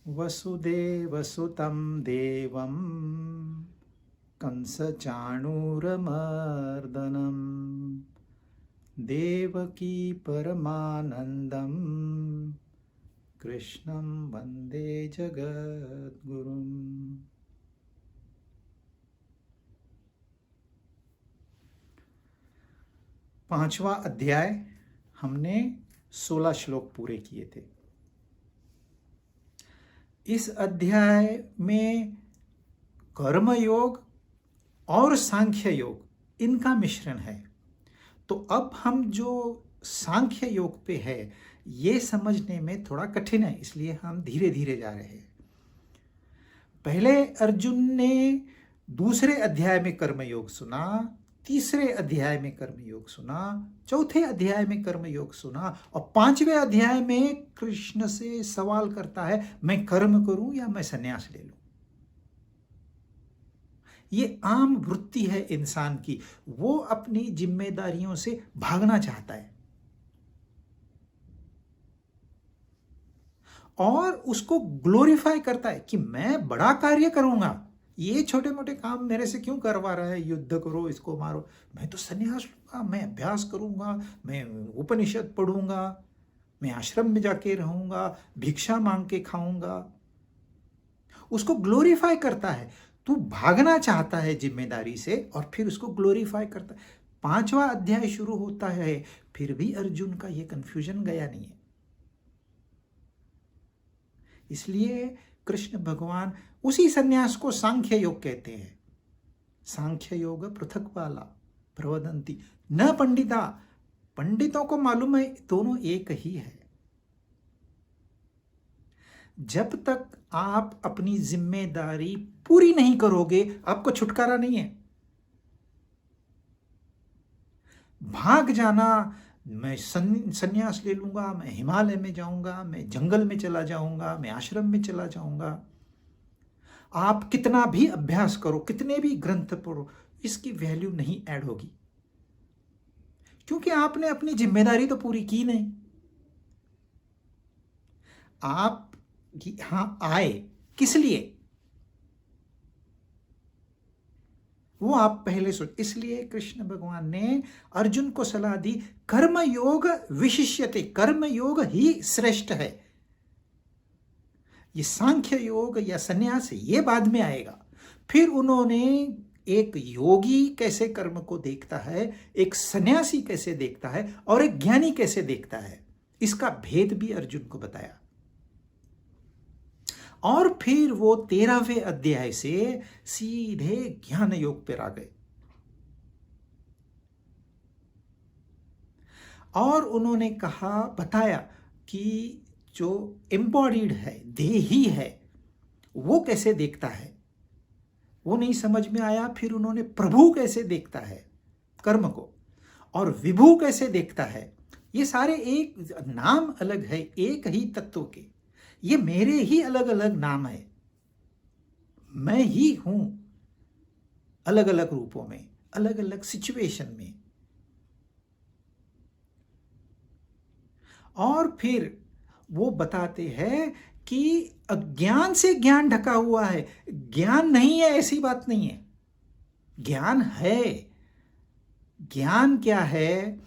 वसुदेवसुतं देवं कंसचाणूरमर्दनं देवकी परमानन्दं कृष्णं वन्दे जगद्गुरुम्। पांचवा अध्याय हमने 16 श्लोक पूरे किए थे। इस अध्याय में कर्मयोग और सांख्य योग इनका मिश्रण है। तो अब हम जो सांख्य योग पे है ये समझने में थोड़ा कठिन है, इसलिए हम धीरे धीरे जा रहे हैं। पहले अर्जुन ने दूसरे अध्याय में कर्मयोग सुना, तीसरे अध्याय में कर्मयोग सुना, चौथे अध्याय में कर्मयोग सुना और पांचवें अध्याय में कृष्ण से सवाल करता है, मैं कर्म करूं या मैं संन्यास ले लूं। ये आम वृत्ति है इंसान की, वो अपनी जिम्मेदारियों से भागना चाहता है और उसको ग्लोरीफाई करता है कि मैं बड़ा कार्य करूंगा, ये छोटे मोटे काम मेरे से क्यों करवा रहा है, युद्ध करो, इसको मारो, मैं तो संन्यास लूंगा, मैं अभ्यास करूंगा, मैं उपनिषद पढ़ूंगा, मैं आश्रम में जाके रहूंगा, भिक्षा मांग के खाऊंगा। उसको ग्लोरीफाई करता है। तू भागना चाहता है जिम्मेदारी से और फिर उसको ग्लोरीफाई करता है। पांचवा अध्याय शुरू होता है, फिर भी अर्जुन का ये कंफ्यूजन गया नहीं है। इसलिए कृष्ण भगवान उसी संन्यास को सांख्य योग कहते हैं। सांख्य योग पृथक वाला प्रवदंती न पंडिता, पंडितों को मालूम है दोनों एक ही है। जब तक आप अपनी जिम्मेदारी पूरी नहीं करोगे आपको छुटकारा नहीं है। भाग जाना, मैं संन्यास ले लूंगा, मैं हिमालय में जाऊंगा, मैं जंगल में चला जाऊंगा, मैं आश्रम में चला जाऊंगा, आप कितना भी अभ्यास करो, कितने भी ग्रंथ पढ़ो, इसकी वैल्यू नहीं ऐड होगी, क्योंकि आपने अपनी जिम्मेदारी तो पूरी की नहीं। आप यहां आए किस लिए, वो आप पहले सोच। इसलिए कृष्ण भगवान ने अर्जुन को सलाह दी, कर्मयोग विशिष्यते, कर्मयोग ही श्रेष्ठ है। ये सांख्य योग या संन्यास ये बाद में आएगा। फिर उन्होंने एक योगी कैसे कर्म को देखता है, एक सन्यासी कैसे देखता है और एक ज्ञानी कैसे देखता है, इसका भेद भी अर्जुन को बताया। और फिर वो 13वें अध्याय से सीधे ज्ञान योग पर आ गए और उन्होंने कहा, बताया कि जो एम्बॉडीड है, देही है, वो कैसे देखता है, वो नहीं समझ में आया। फिर उन्होंने प्रभु कैसे देखता है कर्म को और विभु कैसे देखता है। ये सारे एक नाम अलग है एक ही तत्व के, ये मेरे ही अलग अलग नाम है, मैं ही हूं अलग अलग रूपों में, अलग अलग सिचुएशन में। और फिर वो बताते हैं कि अज्ञान से ज्ञान ढका हुआ है, ज्ञान नहीं है ऐसी बात नहीं है, ज्ञान है। ज्ञान क्या है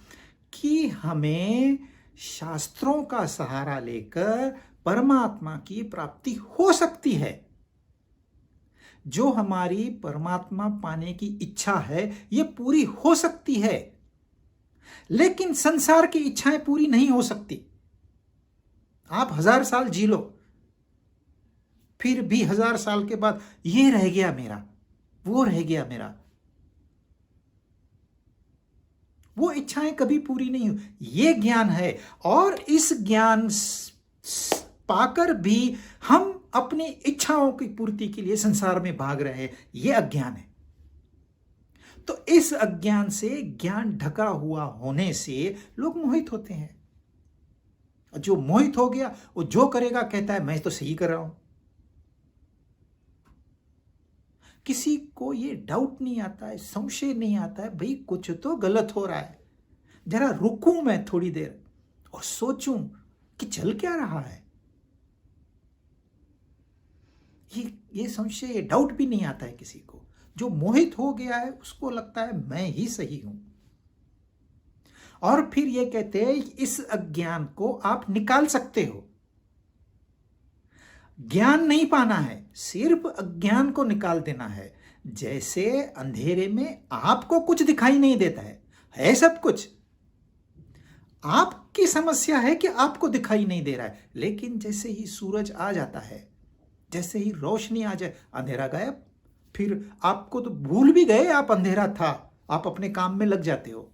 कि हमें शास्त्रों का सहारा लेकर परमात्मा की प्राप्ति हो सकती है। जो हमारी परमात्मा पाने की इच्छा है ये पूरी हो सकती है, लेकिन संसार की इच्छाएं पूरी नहीं हो सकती। आप 1000 साल जी लो, फिर भी 1000 साल के बाद ये रह गया मेरा, वो रह गया मेरा, वो इच्छाएं कभी पूरी नहीं हो। ये ज्ञान है और इस ज्ञान पाकर भी हम अपनी इच्छाओं की पूर्ति के लिए संसार में भाग रहे हैं, ये अज्ञान है। तो इस अज्ञान से, ज्ञान ढका हुआ होने से लोग मोहित होते हैं। जो मोहित हो गया वो जो करेगा कहता है मैं तो सही कर रहा हूं। किसी को ये डाउट नहीं आता है, संशय नहीं आता है, भाई कुछ तो गलत हो रहा है, जरा रुकूं मैं थोड़ी देर और सोचूं कि चल क्या रहा है। ये संशय, ये डाउट भी नहीं आता है किसी को। जो मोहित हो गया है उसको लगता है मैं ही सही हूं। और फिर ये कहते हैं इस अज्ञान को आप निकाल सकते हो। ज्ञान नहीं पाना है, सिर्फ अज्ञान को निकाल देना है। जैसे अंधेरे में आपको कुछ दिखाई नहीं देता है सब कुछ। आपकी समस्या है कि आपको दिखाई नहीं दे रहा है, लेकिन जैसे ही सूरज आ जाता है, जैसे ही रोशनी आ जाए, अंधेरा गायब। फिर आपको तो भूल भी गए आप अंधेरा था, आप अपने काम में लग जाते हो।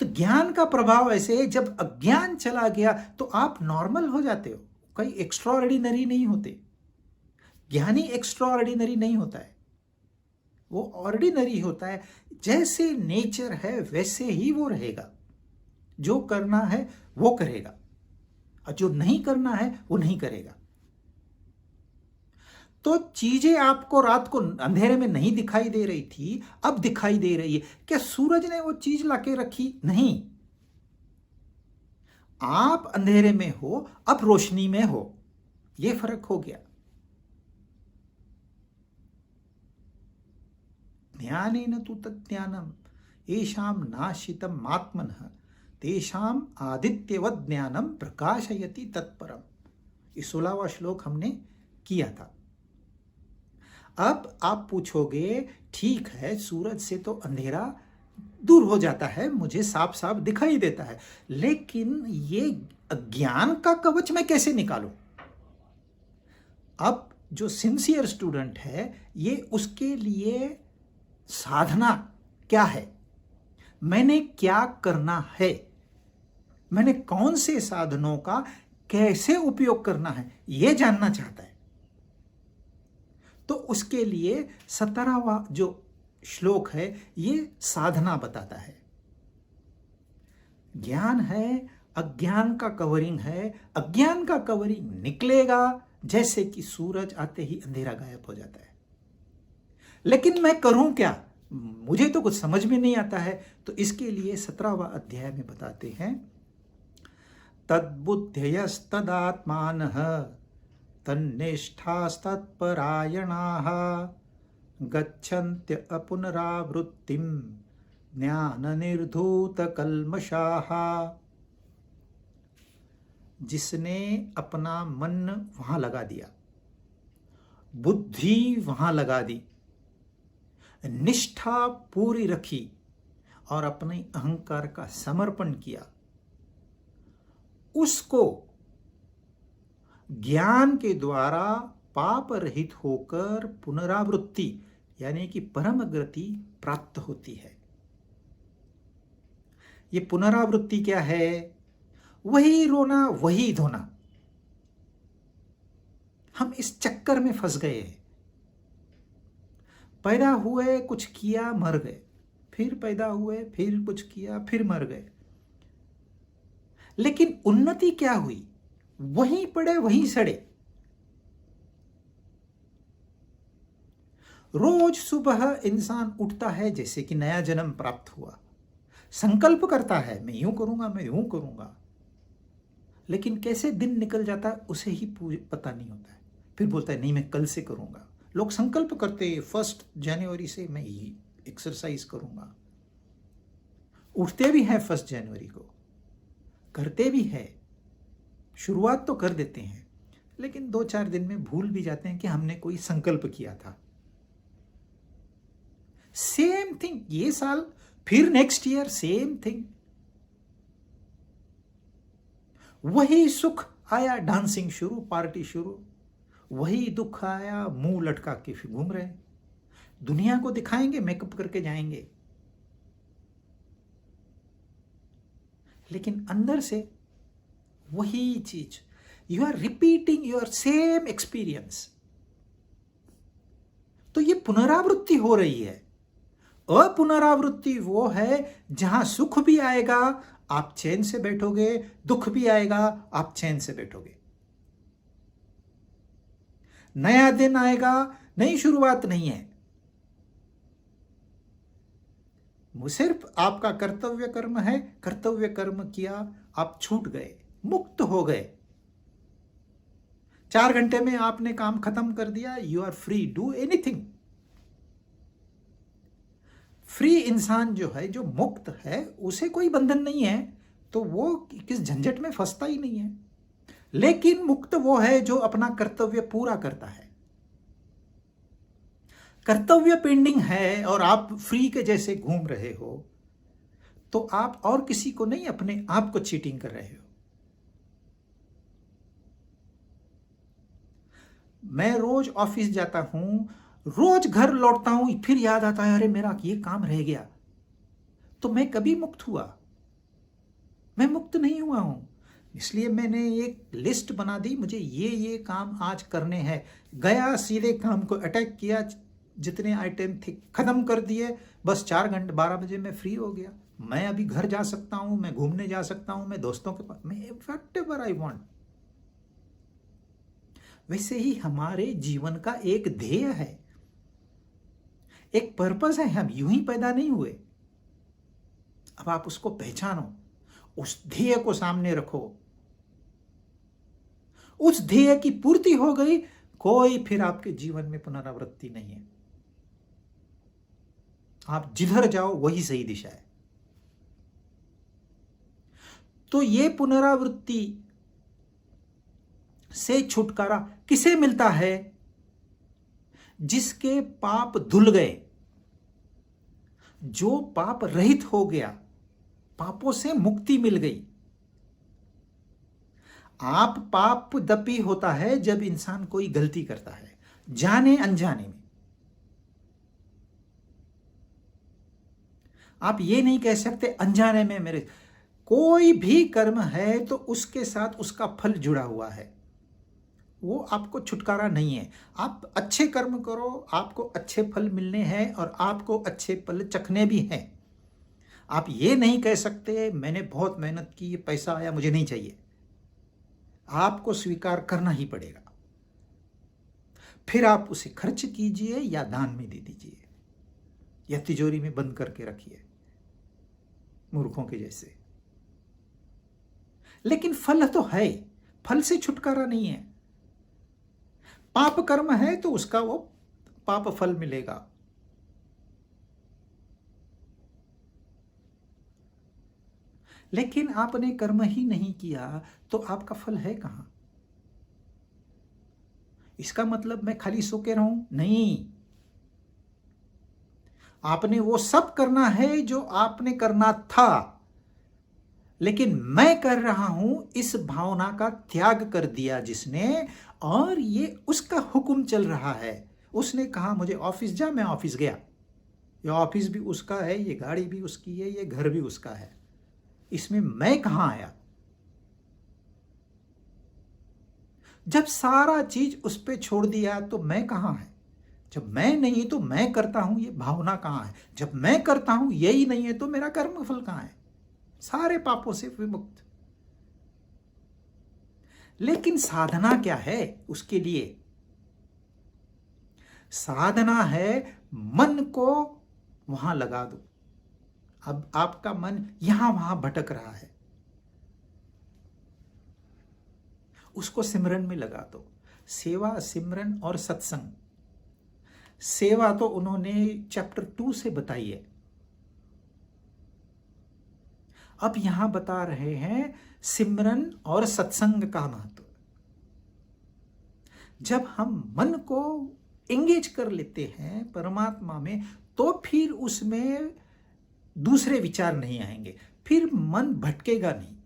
तो ज्ञान का प्रभाव ऐसे है, जब अज्ञान चला गया तो आप नॉर्मल हो जाते हो, कोई एक्स्ट्राऑर्डिनरी नहीं होते। ज्ञानी एक्स्ट्राऑर्डिनरी नहीं होता है, वो ऑर्डिनरी होता है। जैसे नेचर है वैसे ही वो रहेगा। जो करना है वो करेगा, और जो नहीं करना है वो नहीं करेगा। तो चीजें आपको रात को अंधेरे में नहीं दिखाई दे रही थी, अब दिखाई दे रही है। क्या सूरज ने वो चीज लाके रखी? नहीं। आप अंधेरे में हो, अब रोशनी में हो, ये फर्क हो गया। ज्ञानेन तु तज्ज्ञानम येषां नाशितम आत्मनः तेषाम आदित्यवत् ज्ञानम प्रकाशयति तत्परम। ये 16वां श्लोक हमने किया था। अब आप पूछोगे ठीक है, सूरज से तो अंधेरा दूर हो जाता है, मुझे साफ साफ दिखाई देता है, लेकिन ये अज्ञान का कवच मैं कैसे निकालूं? अब जो सिंसियर स्टूडेंट है, ये उसके लिए साधना क्या है, मैंने क्या करना है, मैंने कौन से साधनों का कैसे उपयोग करना है, यह जानना चाहता है। तो उसके लिए 17वां जो श्लोक है ये साधना बताता है। ज्ञान है, अज्ञान का कवरिंग है, अज्ञान का कवरिंग निकलेगा जैसे कि सूरज आते ही अंधेरा गायब हो जाता है। लेकिन मैं करूं क्या, मुझे तो कुछ समझ में नहीं आता है। तो इसके लिए 17वां अध्याय में बताते हैं, तद्बुद्धयस्तदात्मानः तन्निष्ठास्तत्परायणाः गच्छन्त्य अपुनरावृत्तिं ज्ञाननिर्धूतकल्मषाः। जिसने अपना मन वहां लगा दिया, बुद्धि वहां लगा दी, निष्ठा पूरी रखी और अपने अहंकार का समर्पण किया, उसको ज्ञान के द्वारा पाप रहित होकर पुनरावृत्ति यानी कि परम गति प्राप्त होती है। ये पुनरावृत्ति क्या है? वही रोना वही धोना। हम इस चक्कर में फंस गए हैं। पैदा हुए, कुछ किया, मर गए, फिर पैदा हुए, फिर कुछ किया, फिर मर गए। लेकिन उन्नति क्या हुई? वहीं पड़े वहीं सड़े। रोज सुबह इंसान उठता है जैसे कि नया जन्म प्राप्त हुआ, संकल्प करता है मैं यूं करूंगा, मैं यूं करूंगा, लेकिन कैसे दिन निकल जाता है उसे ही पता नहीं होता है। फिर बोलता है नहीं मैं कल से करूंगा। लोग संकल्प करते हैं 1 जनवरी से मैं ये एक्सरसाइज करूंगा, उठते भी हैं 1 जनवरी को, करते भी है, शुरुआत तो कर देते हैं, लेकिन 2-4 दिन में भूल भी जाते हैं कि हमने कोई संकल्प किया था। सेम थिंग ये साल, फिर नेक्स्ट ईयर सेम थिंग। वही सुख आया, डांसिंग शुरू, पार्टी शुरू, वही दुख आया, मुंह लटका के फिर घूम रहे। दुनिया को दिखाएंगे, मेकअप करके जाएंगे, लेकिन अंदर से वही चीज, you are repeating your same experience. तो ये पुनरावृत्ति हो रही है। अपुनरावृत्ति वो है जहां सुख भी आएगा आप चैन से बैठोगे, दुख भी आएगा आप चैन से बैठोगे। नया दिन आएगा, नई शुरुआत नहीं है, वो सिर्फ आपका कर्तव्य कर्म है। कर्तव्य कर्म किया, आप छूट गए, मुक्त हो गए। 4 घंटे में आपने काम खत्म कर दिया, you are free, do anything. Free इंसान जो है, जो मुक्त है, उसे कोई बंधन नहीं है, तो वो किस झंझट में फंसता ही नहीं है। लेकिन मुक्त वो है जो अपना कर्तव्य पूरा करता है। कर्तव्य पेंडिंग है और आप फ्री के जैसे घूम रहे हो, तो आप और किसी को नहीं, अपने आप को चीटिंग कर रहे हो। मैं रोज ऑफिस जाता हूं, रोज घर लौटता हूं, फिर याद आता है अरे मेरा ये काम रह गया, तो मैं कभी मुक्त हुआ? मैं मुक्त नहीं हुआ हूं। इसलिए मैंने एक लिस्ट बना दी, मुझे ये काम आज करने हैं। गया, सीधे काम को अटैक किया, जितने आइटम थे खत्म कर दिए, बस 4 घंटे 12 बजे मैं फ्री हो गया। मैं अभी घर जा सकता हूं, मैं घूमने जा सकता हूं, मैं दोस्तों के पास, मैं व्हाटएवर आई वांट। वैसे ही हमारे जीवन का एक ध्येय है, एक पर्पस है। हम यूं ही पैदा नहीं हुए। अब आप उसको पहचानो, उस ध्येय को सामने रखो। उस ध्येय की पूर्ति हो गई, कोई फिर आपके जीवन में पुनरावृत्ति नहीं है। आप जिधर जाओ वही सही दिशा है। तो ये पुनरावृत्ति से छुटकारा किसे मिलता है? जिसके पाप धुल गए, जो पाप रहित हो गया, पापों से मुक्ति मिल गई। आप पाप दपी होता है जब इंसान कोई गलती करता है, जाने अनजाने में। आप ये नहीं कह सकते अनजाने में मेरे, कोई भी कर्म है तो उसके साथ उसका फल जुड़ा हुआ है, वो आपको छुटकारा नहीं है। आप अच्छे कर्म करो, आपको अच्छे फल मिलने हैं और आपको अच्छे फल चखने भी हैं। आप ये नहीं कह सकते मैंने बहुत मेहनत की, पैसा आया, मुझे नहीं चाहिए। आपको स्वीकार करना ही पड़ेगा। फिर आप उसे खर्च कीजिए या दान में दे दीजिए या तिजोरी में बंद करके रखिए, मूर्खों के जैसे। लेकिन फल तो है, फल से छुटकारा नहीं है। पाप कर्म है तो उसका वो पाप फल मिलेगा। लेकिन आपने कर्म ही नहीं किया तो आपका फल है कहां? इसका मतलब मैं खाली सो के रहूं? नहीं, आपने वो सब करना है जो आपने करना था। लेकिन मैं कर रहा हूं, इस भावना का त्याग कर दिया जिसने, और ये उसका हुक्म चल रहा है। उसने कहा मुझे ऑफिस जा, मैं ऑफिस गया। ये ऑफिस भी उसका है, ये गाड़ी भी उसकी है, ये घर भी उसका है। इसमें मैं कहां आया? जब सारा चीज उस पे छोड़ दिया तो मैं कहां है? जब मैं नहीं तो मैं करता हूं, ये भावना कहां है? जब मैं करता हूं यही नहीं है तो मेरा कर्म फल कहां है? सारे पापों से विमुक्त। लेकिन साधना क्या है उसके लिए? साधना है मन को वहां लगा दो। अब आपका मन यहां वहां भटक रहा है, उसको सिमरन में लगा दो। सेवा, सिमरन और सत्संग। सेवा तो उन्होंने चैप्टर 2 से बताई है। अब यहां बता रहे हैं सिमरन और सत्संग का महत्व। जब हम मन को एंगेज कर लेते हैं परमात्मा में, तो फिर उसमें दूसरे विचार नहीं आएंगे, फिर मन भटकेगा नहीं।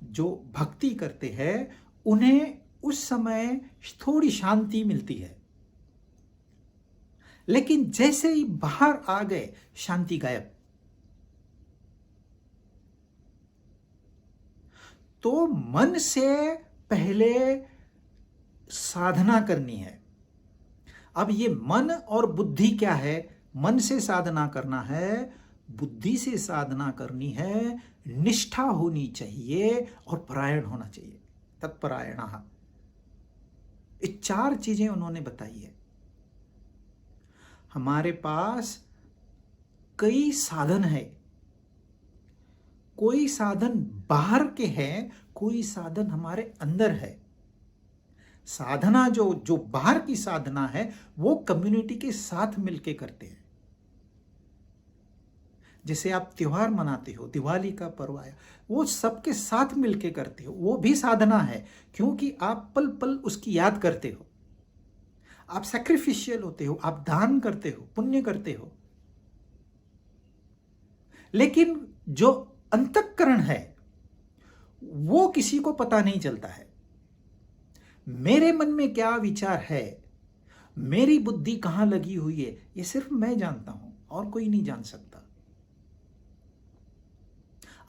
जो भक्ति करते हैं उन्हें उस समय थोड़ी शांति मिलती है, लेकिन जैसे ही बाहर आ गए शांति गायब। तो मन से पहले साधना करनी है। अब ये मन और बुद्धि क्या है? मन से साधना करना है, बुद्धि से साधना करनी है, निष्ठा होनी चाहिए और परायण होना चाहिए। तत्परायण। ये 4 चीजें उन्होंने बताई है। हमारे पास कई साधन है, कोई साधन बाहर के हैं, कोई साधन हमारे अंदर है। साधना जो जो बाहर की साधना है वो कम्युनिटी के साथ मिलके करते हैं। जैसे आप त्योहार मनाते हो, दिवाली का पर्व आया, वो सबके साथ मिलके करते हो, वो भी साधना है, क्योंकि आप पल पल उसकी याद करते हो। आप सैक्रिफिशियल होते हो, आप दान करते हो, पुण्य करते हो। लेकिन जो अंतःकरण है वो किसी को पता नहीं चलता है। मेरे मन में क्या विचार है, मेरी बुद्धि कहां लगी हुई है, ये सिर्फ मैं जानता हूं और कोई नहीं जान सकता।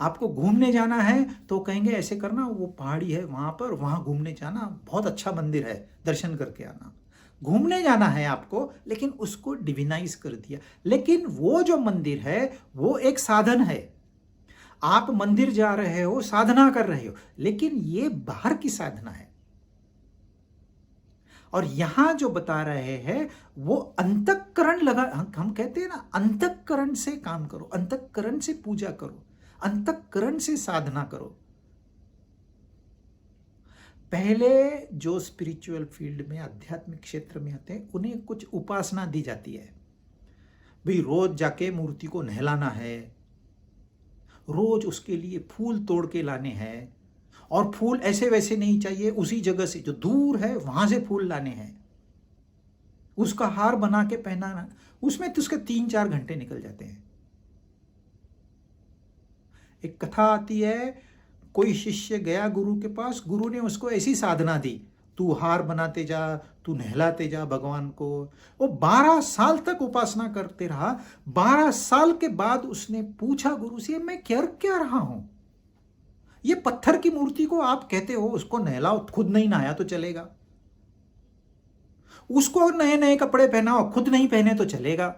आपको घूमने जाना है तो कहेंगे ऐसे करना, वो पहाड़ी है वहां पर, वहां घूमने जाना, बहुत अच्छा मंदिर है, दर्शन करके आना। घूमने जाना है आपको, लेकिन उसको डिविनाइज कर दिया। लेकिन वो जो मंदिर है वो एक साधन है। आप मंदिर जा रहे हो, साधना कर रहे हो, लेकिन ये बाहर की साधना है। और यहां जो बता रहे हैं वो अंतःकरण लगा, हम कहते हैं ना, अंतःकरण से काम करो, अंतःकरण से पूजा करो, अंतःकरण से साधना करो। पहले जो स्पिरिचुअल फील्ड में, आध्यात्मिक क्षेत्र में आते हैं, उन्हें कुछ उपासना दी जाती है। भाई रोज जाके मूर्ति को नहलाना है, रोज उसके लिए फूल तोड़ के लाने हैं, और फूल ऐसे वैसे नहीं चाहिए, उसी जगह से जो दूर है वहां से फूल लाने हैं, उसका हार बना के पहनाना। उसमें तो उसके 3-4 घंटे निकल जाते हैं। एक कथा आती है, कोई शिष्य गया गुरु के पास, गुरु ने उसको ऐसी साधना दी, तू हार बनाते जा, तू नहलाते जा भगवान को। वो 12 साल तक उपासना करते रहा। 12 साल के बाद उसने पूछा गुरु से, मैं कर क्या रहा हूं? ये पत्थर की मूर्ति को आप कहते हो उसको नहलाओ, खुद नहीं नहाया तो चलेगा। उसको नए नए कपड़े पहनाओ, खुद नहीं पहने तो चलेगा।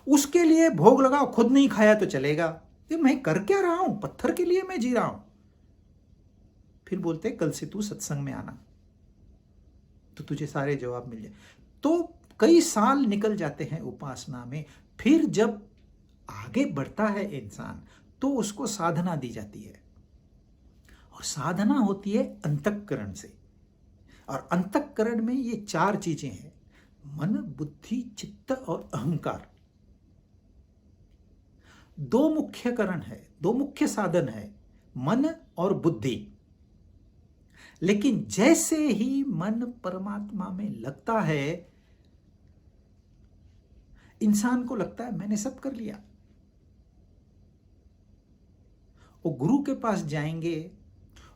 उसके लिए भोग लगाओ, खुद नहीं खाया तो चलेगा। ये मैं कर क्या रहा हूं? पत्थर के लिए मैं जी रहा हूं। फिर बोलते कल से तू सत्संग में आना तो तुझे सारे जवाब मिल जाए। तो कई साल निकल जाते हैं उपासना में। फिर जब आगे बढ़ता है इंसान तो उसको साधना दी जाती है, और साधना होती है अंतःकरण से। और अंतःकरण में ये 4 चीजें हैं, मन, बुद्धि, चित्त और अहंकार। 2 मुख्य करण है, 2 मुख्य साधन है, मन और बुद्धि। लेकिन जैसे ही मन परमात्मा में लगता है, इंसान को लगता है मैंने सब कर लिया। वो गुरु के पास जाएंगे,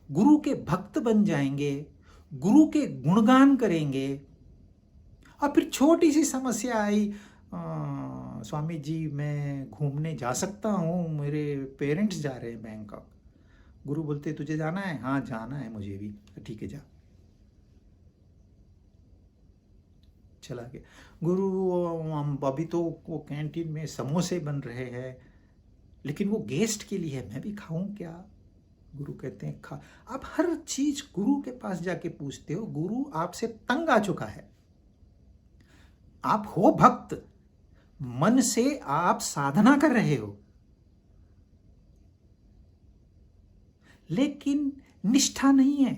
गुरु के भक्त बन जाएंगे, गुरु के गुणगान करेंगे। और फिर छोटी सी समस्या आई, स्वामी जी मैं घूमने जा सकता हूँ, मेरे पेरेंट्स जा रहे हैं बैंकॉक। गुरु बोलते तुझे जाना है? हाँ जाना है मुझे भी। ठीक है जा। चला गया। गुरु अभी तो वो कैंटीन में समोसे बन रहे हैं, लेकिन वो गेस्ट के लिए है, मैं भी खाऊं क्या? गुरु कहते हैं खा। आप हर चीज गुरु के पास जाके पूछते हो, गुरु आपसे तंग आ चुका है। आप हो भक्त, मन से आप साधना कर रहे हो, लेकिन निष्ठा नहीं है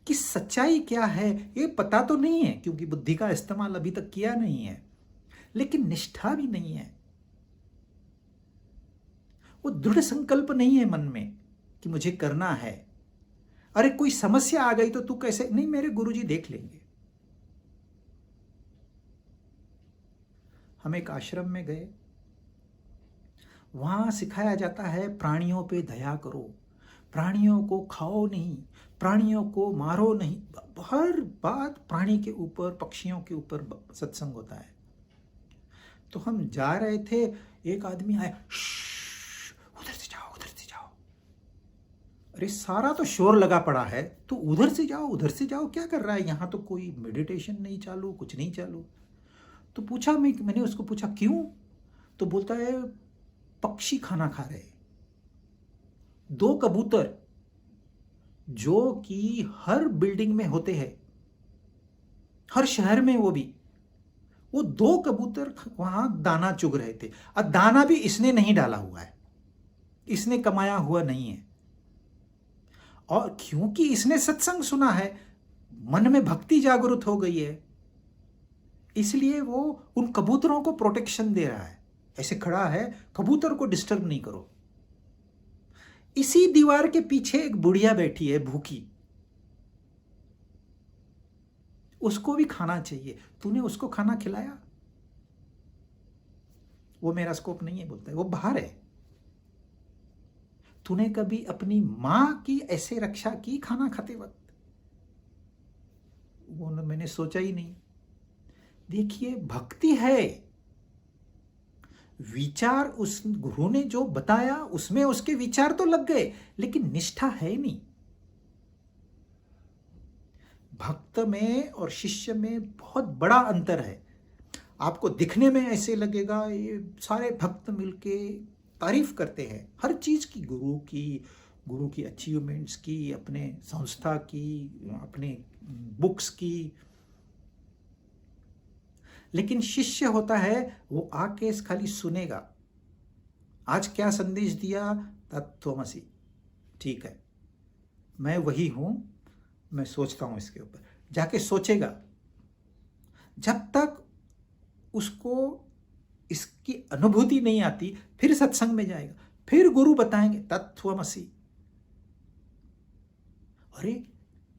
कि सच्चाई क्या है ये पता तो नहीं है, क्योंकि बुद्धि का इस्तेमाल अभी तक किया नहीं है। लेकिन निष्ठा भी नहीं है, वो दृढ़ संकल्प नहीं है मन में कि मुझे करना है। अरे कोई समस्या आ गई तो तू कैसे, नहीं मेरे गुरुजी देख लेंगे। हम एक आश्रम में गए, वहां सिखाया जाता है प्राणियों पे दया करो, प्राणियों को खाओ नहीं, प्राणियों को मारो नहीं। हर बात प्राणी के ऊपर, पक्षियों के ऊपर सत्संग होता है। तो हम जा रहे थे, एक आदमी आया, उधर से जाओ, उधर से जाओ। अरे सारा तो शोर लगा पड़ा है, तो उधर से जाओ, उधर से जाओ, क्या कर रहा है? यहां तो कोई मेडिटेशन नहीं चालू, कुछ नहीं चालू। तो पूछा, मैंने उसको पूछा क्यों? तो बोलता है पक्षी खाना खा रहे, 2 कबूतर जो कि हर बिल्डिंग में होते हैं, हर शहर में, वो भी वो 2 कबूतर वहां दाना चुग रहे थे, और दाना भी इसने नहीं डाला हुआ है, इसने कमाया हुआ नहीं है। और क्योंकि इसने सत्संग सुना है, मन में भक्ति जागृत हो गई है, इसलिए वो उन कबूतरों को प्रोटेक्शन दे रहा है, ऐसे खड़ा है, कबूतर को डिस्टर्ब नहीं करो। इसी दीवार के पीछे एक बुढ़िया बैठी है भूखी, उसको भी खाना चाहिए, तूने उसको खाना खिलाया? वो मेरा स्कोप नहीं है, बोलता है, वो बाहर है। तूने कभी अपनी मां की ऐसे रक्षा की खाना खाते वक्त? वो मैंने सोचा ही नहीं। देखिए, भक्ति है, विचार उस गुरु ने जो बताया उसमें उसके विचार तो लग गए, लेकिन निष्ठा है नहीं। भक्त में और शिष्य में बहुत बड़ा अंतर है। आपको दिखने में ऐसे लगेगा ये सारे भक्त मिलके तारीफ करते हैं हर चीज की, गुरु की अचीवमेंट्स की, अपने संस्था की, अपने बुक्स की। लेकिन शिष्य होता है, वो आके खाली सुनेगा। आज क्या संदेश दिया? तत्त्वमसि। ठीक है, मैं वही हूं, मैं सोचता हूं इसके ऊपर, जाके सोचेगा। जब तक उसको इसकी अनुभूति नहीं आती, फिर सत्संग में जाएगा, फिर गुरु बताएंगे तत्त्वमसि। अरे,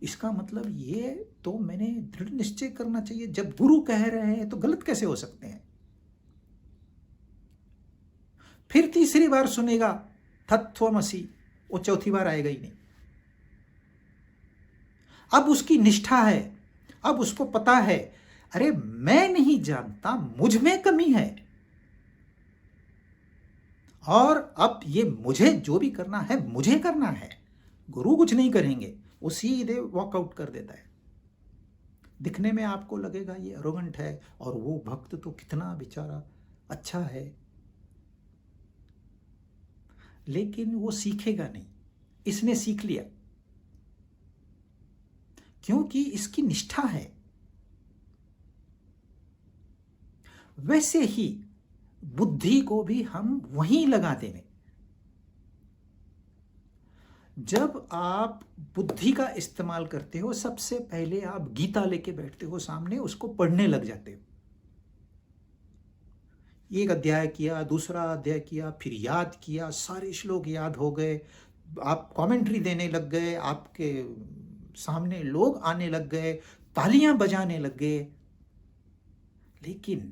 इसका मतलब ये तो मैंने दृढ़ निश्चय करना चाहिए, जब गुरु कह रहे हैं तो गलत कैसे हो सकते हैं? फिर तीसरी बार सुनेगा तत्त्वमसि, वो चौथी बार आएगा ही नहीं। अब उसकी निष्ठा है, अब उसको पता है, अरे मैं नहीं जानता, मुझ में कमी है, और अब ये मुझे जो भी करना है मुझे करना है, गुरु कुछ नहीं करेंगे। वो सीधे वॉकआउट कर देता है। दिखने में आपको लगेगा ये एरोगेंट है, और वो भक्त तो कितना बेचारा अच्छा है, लेकिन वो सीखेगा नहीं। इसने सीख लिया क्योंकि इसकी निष्ठा है। वैसे ही बुद्धि को भी हम वहीं लगा देंगे। जब आप बुद्धि का इस्तेमाल करते हो, सबसे पहले आप गीता लेके बैठते हो सामने, उसको पढ़ने लग जाते हो। एक अध्याय किया, दूसरा अध्याय किया, फिर याद किया, सारे श्लोक याद हो गए, आप कमेंट्री देने लग गए, आपके सामने लोग आने लग गए, तालियां बजाने लग गए। लेकिन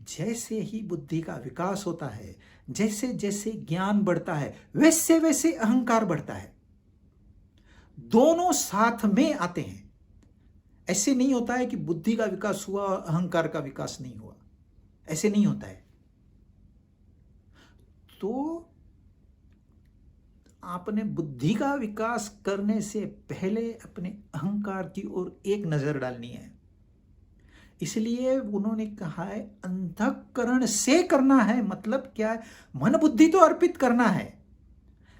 जैसे ही बुद्धि का विकास होता है, जैसे जैसे ज्ञान बढ़ता है, वैसे वैसे अहंकार बढ़ता है। दोनों साथ में आते हैं। ऐसे नहीं होता है कि बुद्धि का विकास हुआ और अहंकार का विकास नहीं हुआ, ऐसे नहीं होता है। तो आपने बुद्धि का विकास करने से पहले अपने अहंकार की ओर एक नजर डालनी है। इसलिए उन्होंने कहा है अंतःकरण से करना है। मतलब क्या है? मन बुद्धि तो अर्पित करना है,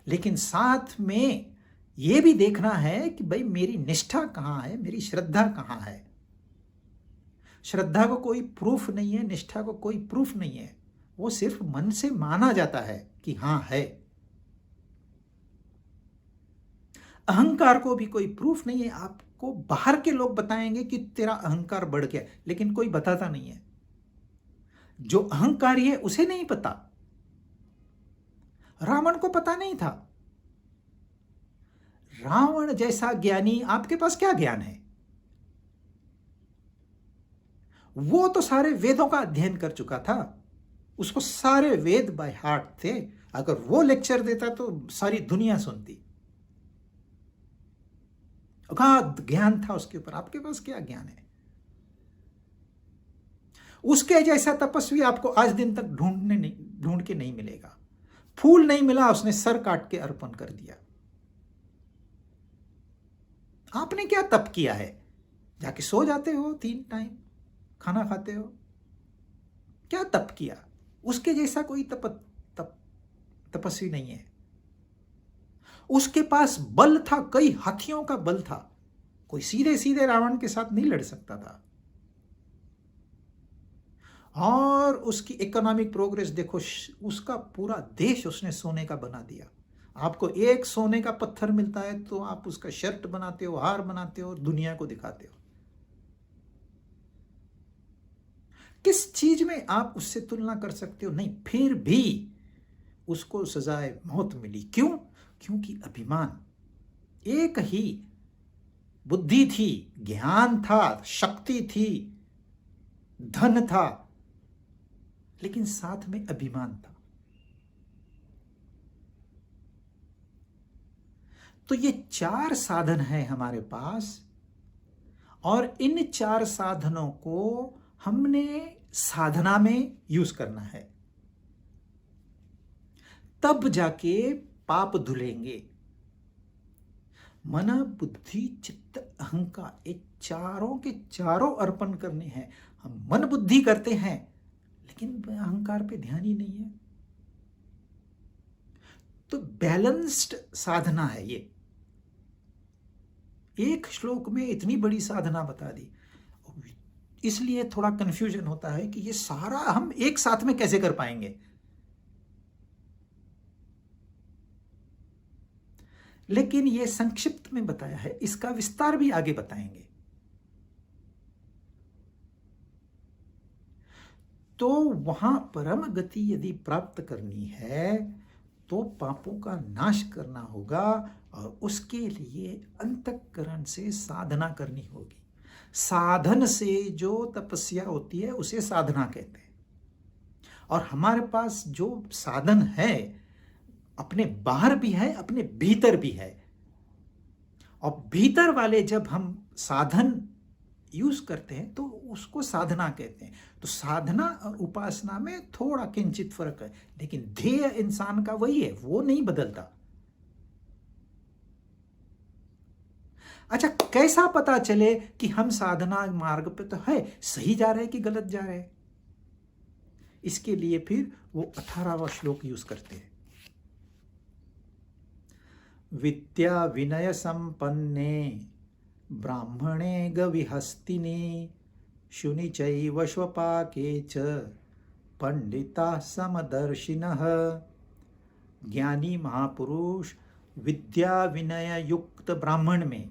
लेकिन साथ में यह भी देखना है कि भाई मेरी निष्ठा कहां है, मेरी श्रद्धा कहां है। श्रद्धा को कोई प्रूफ नहीं है, निष्ठा को कोई प्रूफ नहीं है, वो सिर्फ मन से माना जाता है कि हां है। अहंकार को भी कोई प्रूफ नहीं है। आपको बाहर के लोग बताएंगे कि तेरा अहंकार बढ़ गया, लेकिन कोई बताता नहीं है। जो अहंकारी है उसे नहीं पता। रावण को पता नहीं था। रावण जैसा ज्ञानी, आपके पास क्या ज्ञान है? वो तो सारे वेदों का अध्ययन कर चुका था, उसको सारे वेद बाय हार्ट थे। अगर वो लेक्चर देता तो सारी दुनिया सुनती। अगाध ज्ञान था उसके ऊपर। आपके पास क्या ज्ञान है? उसके जैसा तपस्वी आपको आज दिन तक ढूंढ के नहीं मिलेगा। फूल नहीं मिला, उसने सर काट के अर्पण कर दिया। आपने क्या तप किया है? जाके सो जाते हो, 3 टाइम खाना खाते हो, क्या तप किया? उसके जैसा कोई तपस्वी नहीं है। उसके पास बल था, कई हाथियों का बल था। कोई सीधे सीधे रावण के साथ नहीं लड़ सकता था। और उसकी इकोनॉमिक प्रोग्रेस देखो, उसका पूरा देश उसने सोने का बना दिया। आपको एक सोने का पत्थर मिलता है तो आप उसका शर्ट बनाते हो, हार बनाते हो और दुनिया को दिखाते हो। किस चीज में आप उससे तुलना कर सकते हो? नहीं। फिर भी उसको सजाए मौत मिली। क्यों? क्योंकि अभिमान। एक ही बुद्धि थी, ज्ञान था, शक्ति थी, धन था, लेकिन साथ में अभिमान था। तो ये 4 साधन है हमारे पास, और इन 4 साधनों को हमने साधना में यूज करना है, तब जाके पाप धुलेंगे। मन, बुद्धि, चित्त, अहंकार, ये चारों के चारों अर्पण करने हैं। हम मन बुद्धि करते हैं लेकिन अहंकार पे ध्यान ही नहीं है। तो बैलेंस्ड साधना है ये। एक श्लोक में इतनी बड़ी साधना बता दी, इसलिए थोड़ा कंफ्यूजन होता है कि ये सारा हम एक साथ में कैसे कर पाएंगे। लेकिन ये संक्षिप्त में बताया है, इसका विस्तार भी आगे बताएंगे। तो वहां परम गति यदि प्राप्त करनी है तो पापों का नाश करना होगा, और उसके लिए अंतःकरण से साधना करनी होगी। साधन से जो तपस्या होती है उसे साधना कहते हैं। और हमारे पास जो साधन है, अपने बाहर भी है, अपने भीतर भी है। और भीतर वाले जब हम साधन यूज करते हैं तो उसको साधना कहते हैं। तो साधना और उपासना में थोड़ा किंचित फर्क है, लेकिन ध्येय इंसान का वही है, वो नहीं बदलता। अच्छा, कैसा पता चले कि हम साधना मार्ग पे तो है, सही जा रहे कि गलत जा रहे? इसके लिए फिर वो 18वां श्लोक यूज करते हैं। विद्या विनय संपन्ने ब्राह्मणे गविहस्तिने शुनि चैव श्वपाके च पंडिता समदर्शिनः। ज्ञानी महापुरुष विद्या विनय युक्त ब्राह्मण में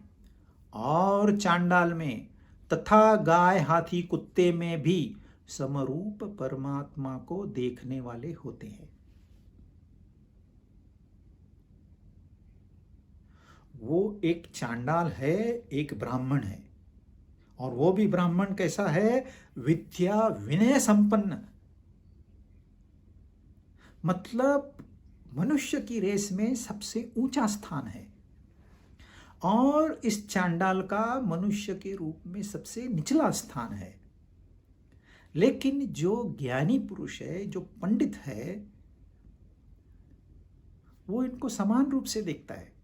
और चांडाल में तथा गाय हाथी कुत्ते में भी समरूप परमात्मा को देखने वाले होते हैं। वो एक चांडाल है, एक ब्राह्मण है, और वो भी ब्राह्मण कैसा है? विद्या विनय संपन्न। मतलब मनुष्य की रेस में सबसे ऊंचा स्थान है, और इस चांडाल का मनुष्य के रूप में सबसे निचला स्थान है। लेकिन जो ज्ञानी पुरुष है, जो पंडित है, वो इनको समान रूप से देखता है।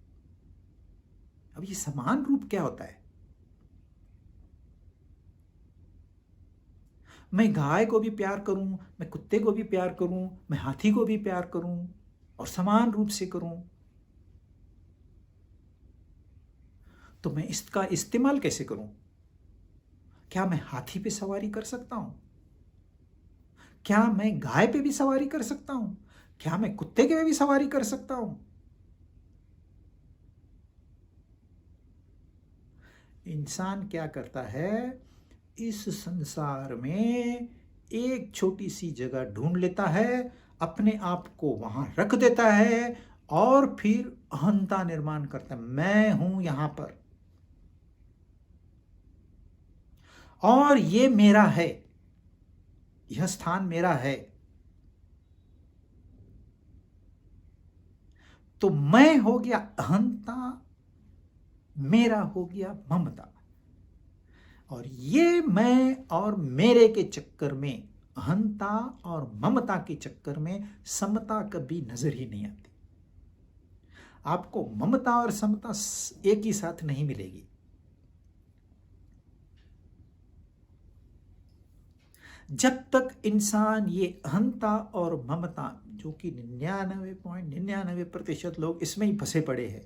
अब ये समान रूप क्या होता है? मैं गाय को भी प्यार करूं, मैं कुत्ते को भी प्यार करूं, मैं हाथी को भी प्यार करूं, और समान रूप से करूं, तो मैं इसका इस्तेमाल कैसे करूं? क्या मैं हाथी पे सवारी कर सकता हूं? क्या मैं गाय पे भी सवारी कर सकता हूं? क्या मैं कुत्ते के पे भी सवारी कर सकता हूं? इंसान क्या करता है? इस संसार में एक छोटी सी जगह ढूंढ लेता है, अपने आप को वहां रख देता है, और फिर अहंता निर्माण करता है। मैं हूं यहां पर, और ये मेरा है, यह स्थान मेरा है। तो मैं हो गया अहंता, मेरा हो गया ममता। और ये मैं और मेरे के चक्कर में, अहंता और ममता के चक्कर में समता कभी नजर ही नहीं आती। आपको ममता और समता एक ही साथ नहीं मिलेगी। जब तक इंसान ये अहंता और ममता, जो कि 99.99% लोग इसमें ही फंसे पड़े हैं,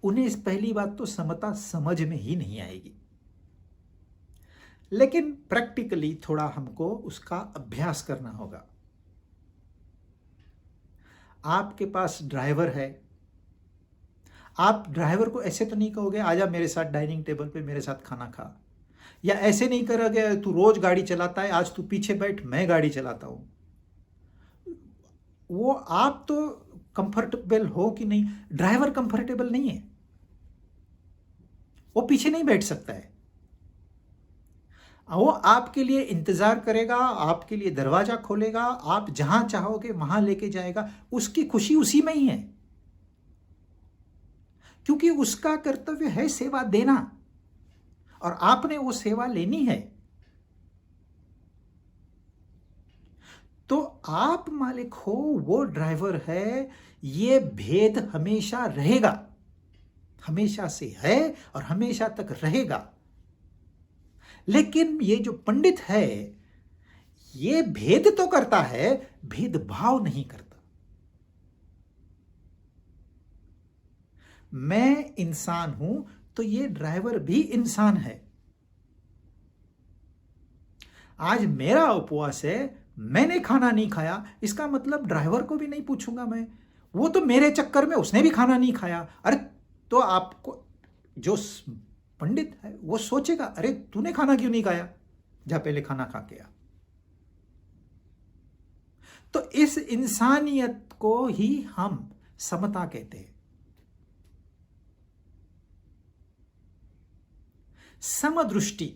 उन्हें पहली बात तो समता समझ में ही नहीं आएगी। लेकिन प्रैक्टिकली थोड़ा हमको उसका अभ्यास करना होगा। आपके पास ड्राइवर है, आप ड्राइवर को ऐसे तो नहीं कहोगे आजा मेरे साथ डाइनिंग टेबल पे मेरे साथ खाना खा, या ऐसे नहीं करोगे तू रोज गाड़ी चलाता है आज तू पीछे बैठ मैं गाड़ी चलाता हूं। वो आप तो कंफर्टेबल हो कि नहीं, ड्राइवर कंफर्टेबल नहीं है, वो पीछे नहीं बैठ सकता है, वो आपके लिए इंतजार करेगा, आपके लिए दरवाजा खोलेगा, आप जहां चाहोगे वहां लेके जाएगा, उसकी खुशी उसी में ही है, क्योंकि उसका कर्तव्य है सेवा देना और आपने वो सेवा लेनी है। तो आप मालिक हो, वो ड्राइवर है, ये भेद हमेशा रहेगा, हमेशा से है और हमेशा तक रहेगा। लेकिन ये जो पंडित है ये भेद तो करता है, भेदभाव नहीं करता। मैं इंसान हूं तो ये ड्राइवर भी इंसान है। आज मेरा उपवास है, मैंने खाना नहीं खाया, इसका मतलब ड्राइवर को भी नहीं पूछूंगा मैं, वो तो मेरे चक्कर में उसने भी खाना नहीं खाया। अरे तो आपको जो पंडित है वो सोचेगा अरे तूने खाना क्यों नहीं खाया, जा पहले खाना खा के आ। तो इस इंसानियत को ही हम समता कहते हैं। समदृष्टि,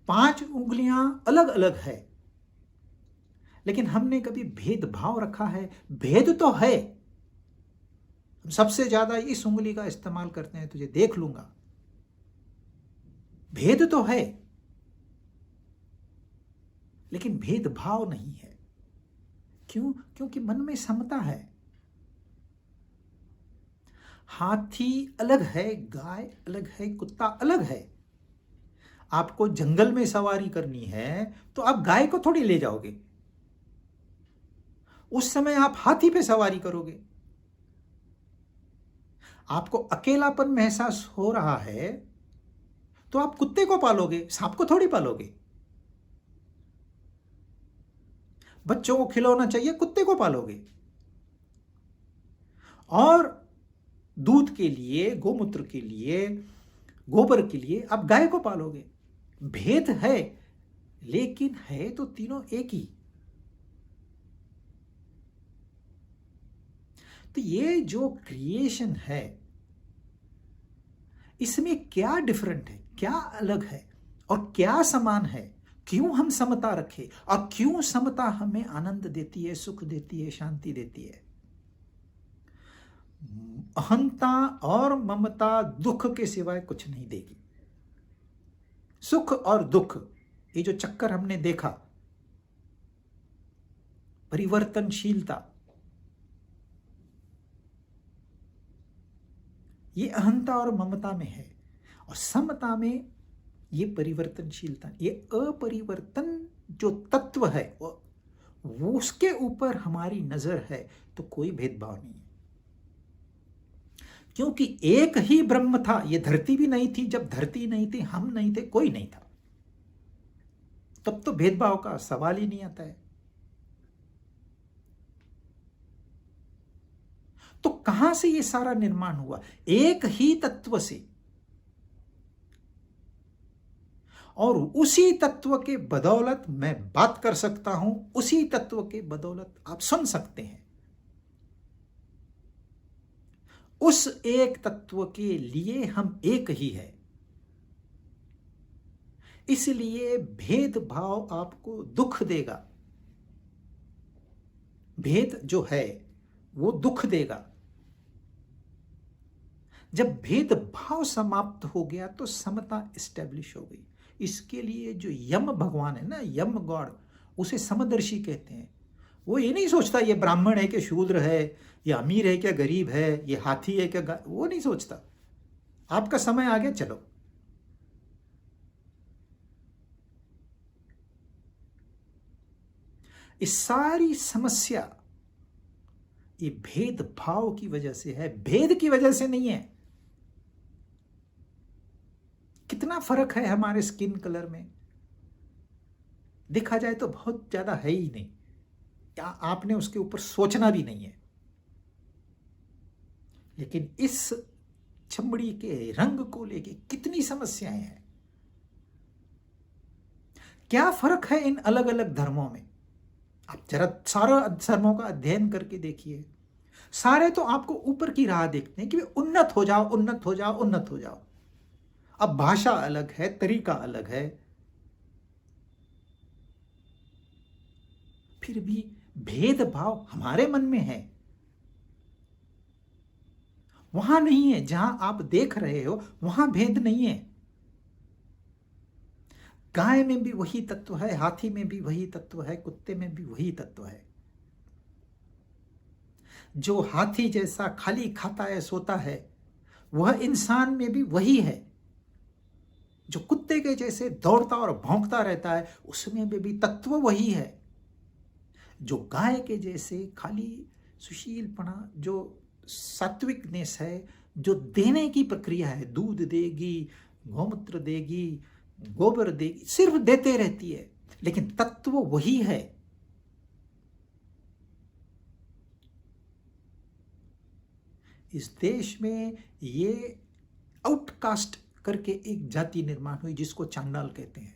5 उंगलियां अलग अलग है, लेकिन हमने कभी भेदभाव रखा है? भेद तो है, सबसे ज्यादा इस उंगली का इस्तेमाल करते हैं, तुझे देख लूंगा, भेद तो है, लेकिन भेदभाव नहीं है। क्यों? क्योंकि मन में समता है। हाथी अलग है, गाय अलग है, कुत्ता अलग है। आपको जंगल में सवारी करनी है तो आप गाय को थोड़ी ले जाओगे, उस समय आप हाथी पे सवारी करोगे। आपको अकेलापन महसूस हो रहा है तो आप कुत्ते को पालोगे, सांप को थोड़ी पालोगे। बच्चों को खिलौना चाहिए, कुत्ते को पालोगे। और दूध के लिए, गोमूत्र के लिए, गोबर के लिए आप गाय को पालोगे। भेद है, लेकिन है तो तीनों एक ही। तो ये जो क्रिएशन है इसमें क्या डिफरेंट है, क्या अलग है और क्या समान है? क्यों हम समता रखें और क्यों समता हमें आनंद देती है, सुख देती है, शांति देती है? अहंता और ममता दुख के सिवाय कुछ नहीं देगी। सुख और दुख, ये जो चक्कर हमने देखा, परिवर्तनशीलता, ये अहंता और ममता में है, और समता में ये परिवर्तनशीलता, ये अपरिवर्तन जो तत्व है वो उसके ऊपर हमारी नजर है, तो कोई भेदभाव नहीं है। क्योंकि एक ही ब्रह्म था, ये धरती भी नहीं थी, जब धरती नहीं थी, हम नहीं थे, कोई नहीं था, तब तो भेदभाव का सवाल ही नहीं आता है। तो कहां से ये सारा निर्माण हुआ? एक ही तत्व से, और उसी तत्व के बदौलत मैं बात कर सकता हूं, उसी तत्व के बदौलत आप सुन सकते हैं। उस एक तत्व के लिए हम एक ही है। इसलिए भेदभाव आपको दुख देगा, भेद जो है वो दुख देगा। जब भेदभाव समाप्त हो गया तो समता एस्टेब्लिश हो गई। इसके लिए जो यम भगवान है ना, यम गॉड, उसे समदर्शी कहते हैं। वो ये नहीं सोचता ये ब्राह्मण है कि शूद्र है, ये अमीर है क्या गरीब है, ये हाथी है क्या, वो नहीं सोचता। आपका समय आ गया, चलो। इस सारी समस्या ये भेदभाव की वजह से है, भेद की वजह से नहीं है। कितना फर्क है हमारे स्किन कलर में, देखा जाए तो बहुत ज्यादा है ही नहीं, या आपने उसके ऊपर सोचना भी नहीं है। लेकिन इस चमड़ी के रंग को लेके कितनी समस्याएं हैं। क्या फर्क है इन अलग अलग धर्मों में? आप जरा सारा धर्मों का अध्ययन करके देखिए, सारे तो आपको ऊपर की राह देखते हैं कि उन्नत हो जाओ, उन्नत हो जाओ, उन्नत हो जाओ। अब भाषा अलग है, तरीका अलग है, फिर भी भेदभाव हमारे मन में है। वहां नहीं है, जहां आप देख रहे हो वहां भेद नहीं है। गाय में भी वही तत्व है, हाथी में भी वही तत्व है, कुत्ते में भी वही तत्व है। जो हाथी जैसा खाली खाता है, सोता है, वह इंसान में भी वही है। जो कुत्ते के जैसे दौड़ता और भौंकता रहता है, उसमें भी तत्व वही है। जो गाय के जैसे खाली सुशीलपना, जो सात्विकनेस है, जो देने की प्रक्रिया है, दूध देगी, गौमूत्र देगी, गोबर देगी, सिर्फ देते रहती है, लेकिन तत्व वही है। इस देश में ये आउटकास्ट करके एक जाति निर्माण हुई जिसको चांडाल कहते हैं।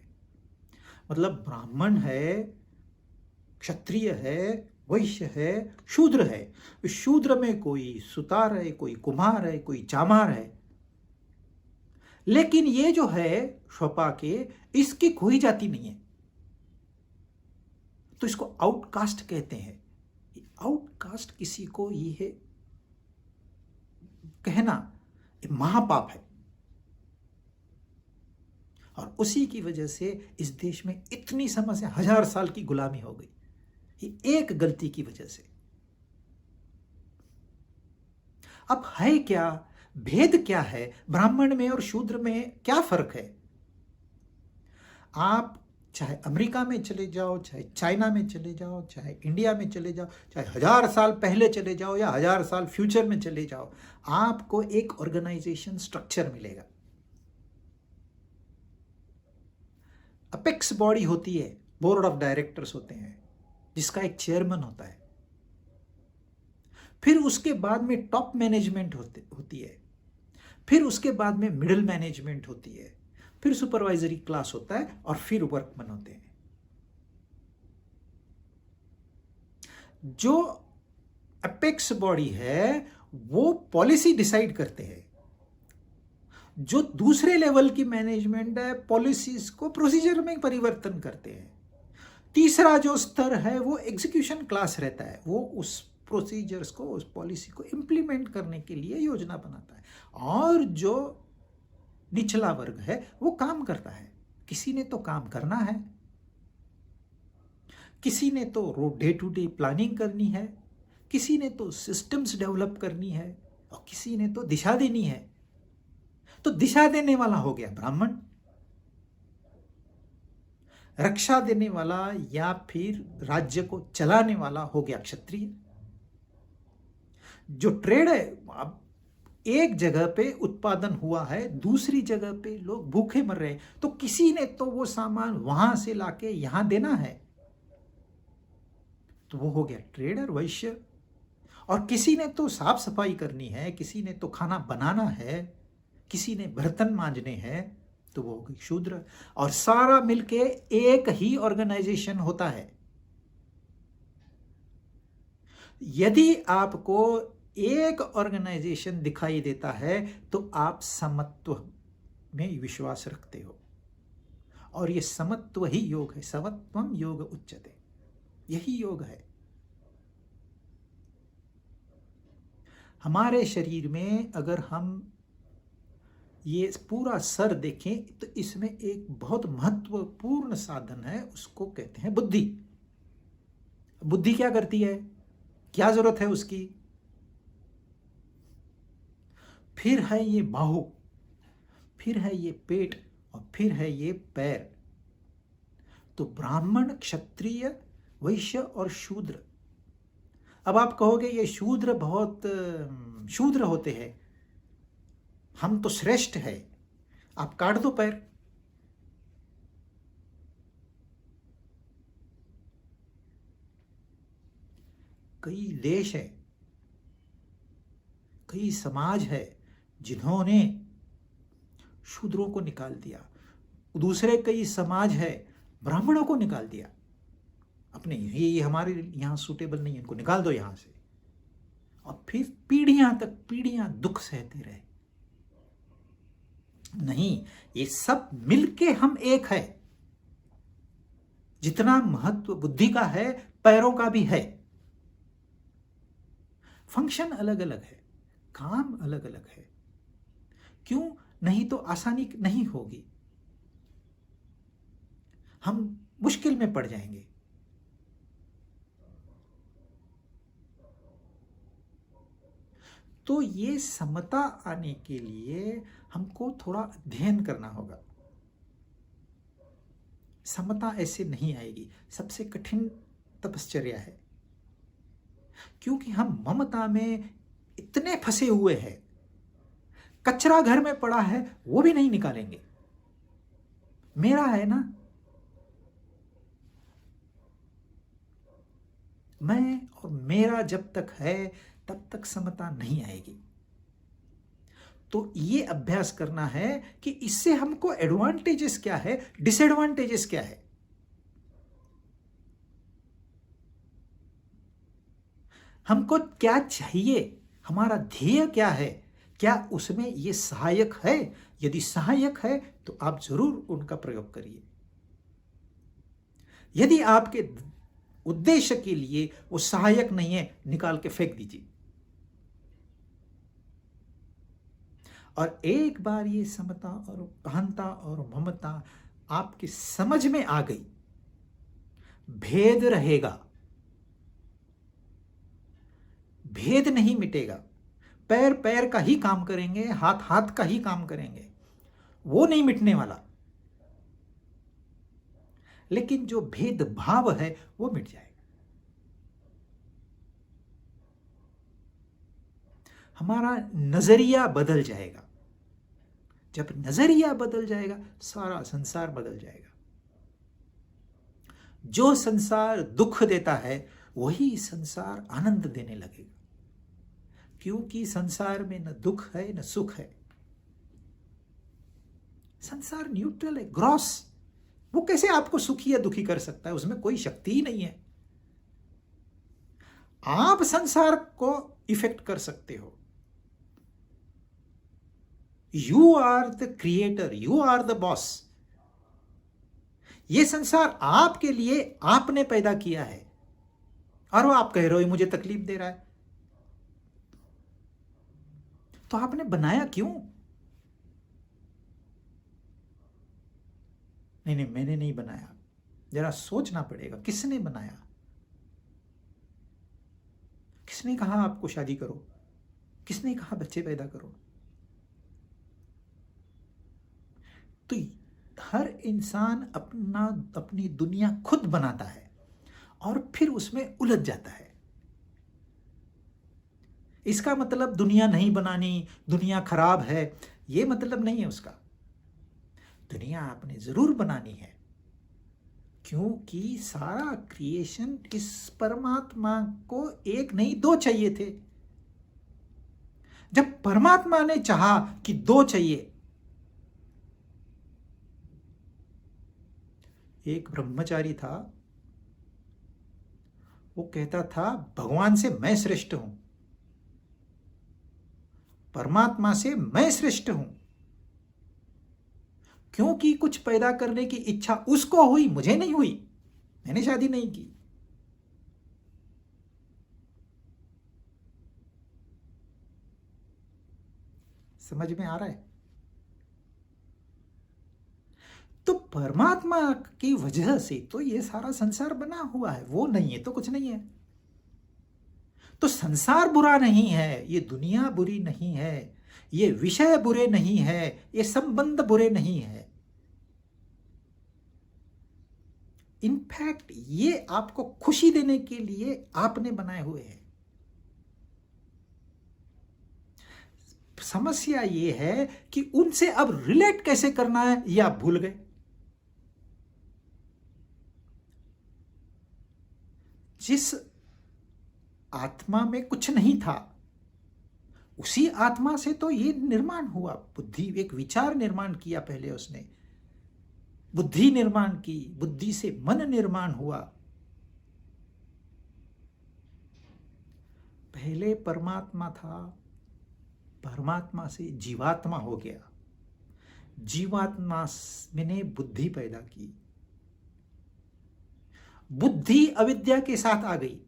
मतलब ब्राह्मण है, क्षत्रिय है, वैश्य है, शूद्र है। शूद्र में कोई सुतार है, कोई कुम्हार है, कोई चामार है। लेकिन ये जो है श्वपा के, इसकी कोई जाति नहीं है, तो इसको आउटकास्ट कहते हैं। आउटकास्ट किसी को ये कहना महापाप है, और उसी की वजह से इस देश में इतनी समस्या, 1000 साल की गुलामी हो गई, ये एक गलती की वजह से। अब है क्या भेद, क्या है ब्राह्मण में और शूद्र में, क्या फर्क है? आप चाहे अमेरिका में चले जाओ, चाहे चाइना में चले जाओ, चाहे इंडिया में चले जाओ, चाहे 1000 साल पहले चले जाओ या 1000 साल फ्यूचर में चले जाओ, आपको एक ऑर्गेनाइजेशन स्ट्रक्चर मिलेगा। अपेक्स बॉडी होती है, बोर्ड ऑफ डायरेक्टर्स होते हैं, जिसका एक चेयरमैन होता है। फिर उसके बाद में टॉप मैनेजमेंट होती है, फिर उसके बाद में मिडिल मैनेजमेंट होती है, फिर सुपरवाइजरी क्लास होता है, और फिर वर्कमैन होते हैं। जो अपेक्स बॉडी है वो पॉलिसी डिसाइड करते हैं, जो दूसरे लेवल की मैनेजमेंट है पॉलिसीज को प्रोसीजर में परिवर्तन करते हैं। तीसरा जो स्तर है वो एग्जीक्यूशन क्लास रहता है, वो उस प्रोसीजर्स को, उस पॉलिसी को इंप्लीमेंट करने के लिए योजना बनाता है। और जो निचला वर्ग है वो काम करता है। किसी ने तो काम करना है, किसी ने तो डे टू डे प्लानिंग करनी है, किसी ने तो सिस्टम्स डेवलप करनी है, और किसी ने तो दिशा देनी है। तो दिशा देने वाला हो गया ब्राह्मण, रक्षा देने वाला या फिर राज्य को चलाने वाला हो गया क्षत्रिय। जो ट्रेड है, अब एक जगह पे उत्पादन हुआ है, दूसरी जगह पे लोग भूखे मर रहे हैं, तो किसी ने तो वो सामान वहां से लाके यहां देना है, तो वो हो गया ट्रेडर, वैश्य। और किसी ने तो साफ सफाई करनी है, किसी ने तो खाना बनाना है, किसी ने बर्तन मांजने हैं, तो वो हो गई शूद्र। और सारा मिलके एक ही ऑर्गेनाइजेशन होता है। यदि आपको एक ऑर्गेनाइजेशन दिखाई देता है तो आप समत्व में विश्वास रखते हो, और ये समत्व ही योग है। समत्वम योग उच्यते, यही योग है। हमारे शरीर में अगर हम ये पूरा सर देखें तो इसमें एक बहुत महत्वपूर्ण साधन है, उसको कहते हैं बुद्धि। बुद्धि क्या करती है, क्या जरूरत है उसकी? फिर है ये बाहु, फिर है ये पेट, और फिर है ये पैर। तो ब्राह्मण, क्षत्रिय, वैश्य और शूद्र। अब आप कहोगे ये शूद्र बहुत शूद्र होते हैं, हम तो श्रेष्ठ है। आप काट दो पैर। कई देश है, कई समाज है जिन्होंने शूद्रों को निकाल दिया, दूसरे कई समाज है ब्राह्मणों को निकाल दिया। अपने ये हमारे यहां सूटेबल नहीं है, इनको निकाल दो यहां से, और फिर पीढ़ियां तक पीढ़ियां दुख सहते रहे। नहीं, ये सब मिलके हम एक है। जितना महत्व बुद्धि का है, पैरों का भी है। फंक्शन अलग अलग है, काम अलग अलग है। क्यों? नहीं तो आसानी नहीं होगी, हम मुश्किल में पड़ जाएंगे। तो ये समता आने के लिए हमको थोड़ा अध्ययन करना होगा। समता ऐसे नहीं आएगी, सबसे कठिन तपश्चर्या है, क्योंकि हम ममता में इतने फंसे हुए हैं। कचरा घर में पड़ा है वो भी नहीं निकालेंगे, मेरा है ना, मैं और मेरा जब तक है तब तक समता नहीं आएगी। तो ये अभ्यास करना है कि इससे हमको एडवांटेजेस क्या है, डिसएडवांटेजेस क्या है। हमको क्या चाहिए, हमारा ध्येय क्या है, क्या उसमें ये सहायक है? यदि सहायक है तो आप जरूर उनका प्रयोग करिए। यदि आपके उद्देश्य के लिए वो सहायक नहीं है, निकाल के फेंक दीजिए। और एक बार ये समता और अहंता और ममता आपकी समझ में आ गई, भेद रहेगा, भेद नहीं मिटेगा। पैर पैर का ही काम करेंगे, हाथ हाथ का ही काम करेंगे, वो नहीं मिटने वाला। लेकिन जो भेदभाव है वो मिट जाएगा। हमारा नजरिया बदल जाएगा। जब नजरिया बदल जाएगा, सारा संसार बदल जाएगा। जो संसार दुख देता है वही संसार आनंद देने लगेगा, क्योंकि संसार में न दुख है न सुख है। संसार न्यूट्रल है, ग्रॉस। वो कैसे आपको सुखी या दुखी कर सकता है? उसमें कोई शक्ति ही नहीं है। आप संसार को इफेक्ट कर सकते हो। You are the creator, you are the boss. ये संसार आपके लिए आपने पैदा किया है, और वो आप कह रहे हो मुझे तकलीफ दे रहा है। तो आपने बनाया क्यों? नहीं नहीं, मैंने नहीं बनाया। जरा सोचना पड़ेगा, किसने बनाया? किसने कहा आपको शादी करो? किसने कहा बच्चे पैदा करो? तो हर इंसान अपनी दुनिया खुद बनाता है और फिर उसमें उलझ जाता है। इसका मतलब दुनिया नहीं बनानी, दुनिया खराब है, ये मतलब नहीं है उसका। दुनिया आपने जरूर बनानी है, क्योंकि सारा क्रिएशन इस परमात्मा को एक नहीं दो चाहिए थे। जब परमात्मा ने चाहा कि दो चाहिए, एक ब्रह्मचारी था, वो कहता था भगवान से मैं श्रेष्ठ हूं, परमात्मा से मैं श्रेष्ठ हूं, क्योंकि कुछ पैदा करने की इच्छा उसको हुई, मुझे नहीं हुई, मैंने शादी नहीं की। समझ में आ रहा है? तो परमात्मा की वजह से तो ये सारा संसार बना हुआ है, वो नहीं है तो कुछ नहीं है। तो संसार बुरा नहीं है, ये दुनिया बुरी नहीं है, ये विषय बुरे नहीं है, ये संबंध बुरे नहीं है। इनफैक्ट ये आपको खुशी देने के लिए आपने बनाए हुए हैं। समस्या ये है कि उनसे अब रिलेट कैसे करना है ये आप भूल गए। जिस आत्मा में कुछ नहीं था, उसी आत्मा से तो ये निर्माण हुआ। बुद्धि, एक विचार निर्माण किया पहले उसने, बुद्धि निर्माण की, बुद्धि से मन निर्माण हुआ। पहले परमात्मा था, परमात्मा से जीवात्मा हो गया, जीवात्मा ने बुद्धि पैदा की, बुद्धि अविद्या के साथ आ गई,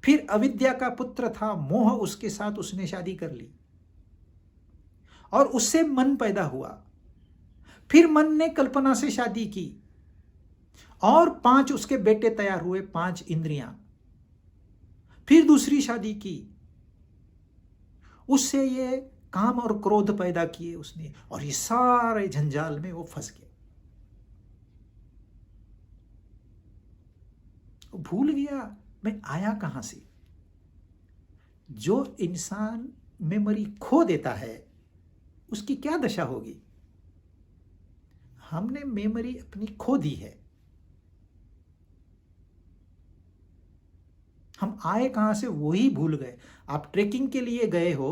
फिर अविद्या का पुत्र था मोह, उसके साथ उसने शादी कर ली और उससे मन पैदा हुआ। फिर मन ने कल्पना से शादी की और 5 उसके बेटे तैयार हुए, 5 इंद्रियां। फिर दूसरी शादी की, उससे ये काम और क्रोध पैदा किए उसने, और ये सारे झंझाल में वो फंस गया। भूल गया मैं आया कहां से। जो इंसान मेमोरी खो देता है उसकी क्या दशा होगी। हमने मेमोरी अपनी खो दी है। हम आए कहां से वही भूल गए। आप ट्रेकिंग के लिए गए हो,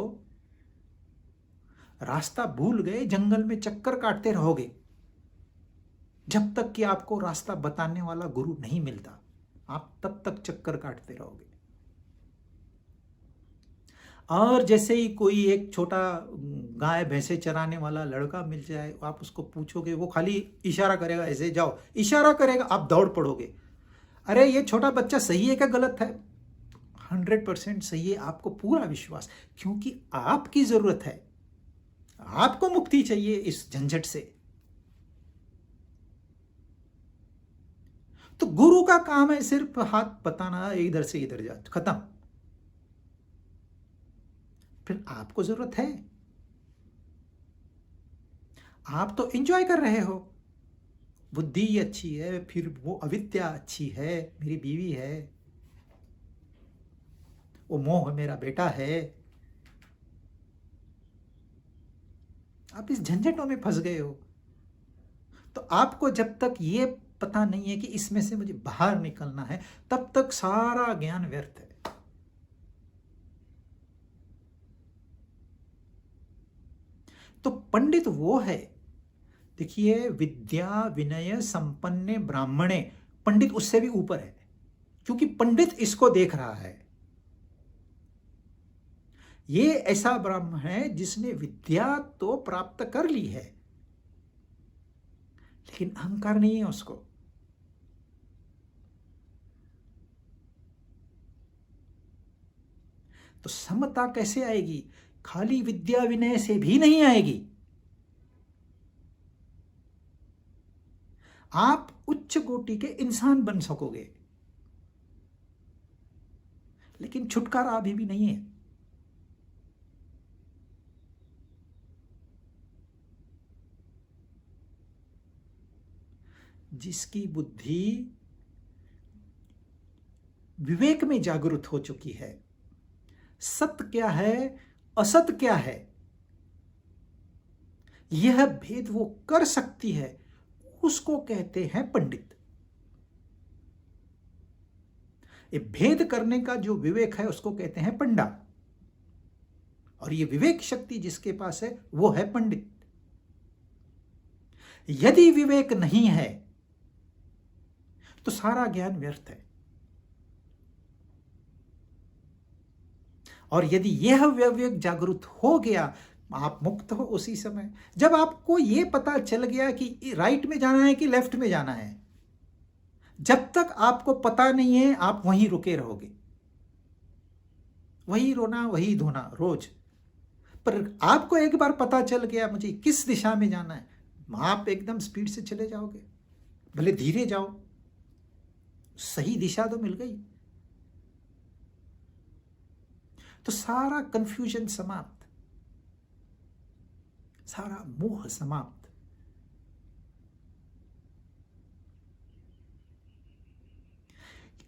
रास्ता भूल गए, जंगल में चक्कर काटते रहोगे जब तक कि आपको रास्ता बताने वाला गुरु नहीं मिलता। आप तब तक चक्कर काटते रहोगे। और जैसे ही कोई एक छोटा गाय भैंसे चराने वाला लड़का मिल जाए, आप उसको पूछोगे, वो खाली इशारा करेगा, ऐसे जाओ, इशारा करेगा, आप दौड़ पड़ोगे। अरे ये छोटा बच्चा सही है क्या गलत है? 100% सही है, आपको पूरा विश्वास, क्योंकि आपकी जरूरत है, आपको मुक्ति चाहिए इस झंझट से। तो गुरु का काम है सिर्फ हाथ बताना, इधर से इधर जा, खत्म। फिर आपको जरूरत है, आप तो एंजॉय कर रहे हो, बुद्धि अच्छी है, फिर वो अविद्या अच्छी है, मेरी बीवी है, वो मोह मेरा बेटा है। आप इस झंझटों में फंस गए हो। तो आपको जब तक ये पता नहीं है कि इसमें से मुझे बाहर निकलना है, तब तक सारा ज्ञान व्यर्थ है। तो पंडित वो है, देखिए, विद्या विनय संपन्ने ब्राह्मणे, पंडित उससे भी ऊपर है, क्योंकि पंडित इसको देख रहा है। ये ऐसा ब्राह्मण है जिसने विद्या तो प्राप्त कर ली है, लेकिन अहंकार नहीं है उसको। तो समता कैसे आएगी? खाली विद्या विनय से भी नहीं आएगी। आप उच्च कोटि के इंसान बन सकोगे, लेकिन छुटकारा अभी भी नहीं है। जिसकी बुद्धि विवेक में जागृत हो चुकी है, सत्य क्या है, असत क्या है, यह भेद वो कर सकती है, उसको कहते हैं पंडित। ये भेद करने का जो विवेक है उसको कहते हैं पंडा, और ये विवेक शक्ति जिसके पास है वो है पंडित। यदि विवेक नहीं है तो सारा ज्ञान व्यर्थ है। और यदि यह विवेक जागृत हो गया, आप मुक्त हो उसी समय। जब आपको यह पता चल गया कि राइट में जाना है कि लेफ्ट में जाना है, जब तक आपको पता नहीं है आप वहीं रुके रहोगे, वही रोना वही धोना रोज। पर आपको एक बार पता चल गया मुझे किस दिशा में जाना है, आप एकदम स्पीड से चले जाओगे, भले धीरे जाओ, सही दिशा तो मिल गई। तो सारा कंफ्यूजन समाप्त, सारा मोह समाप्त।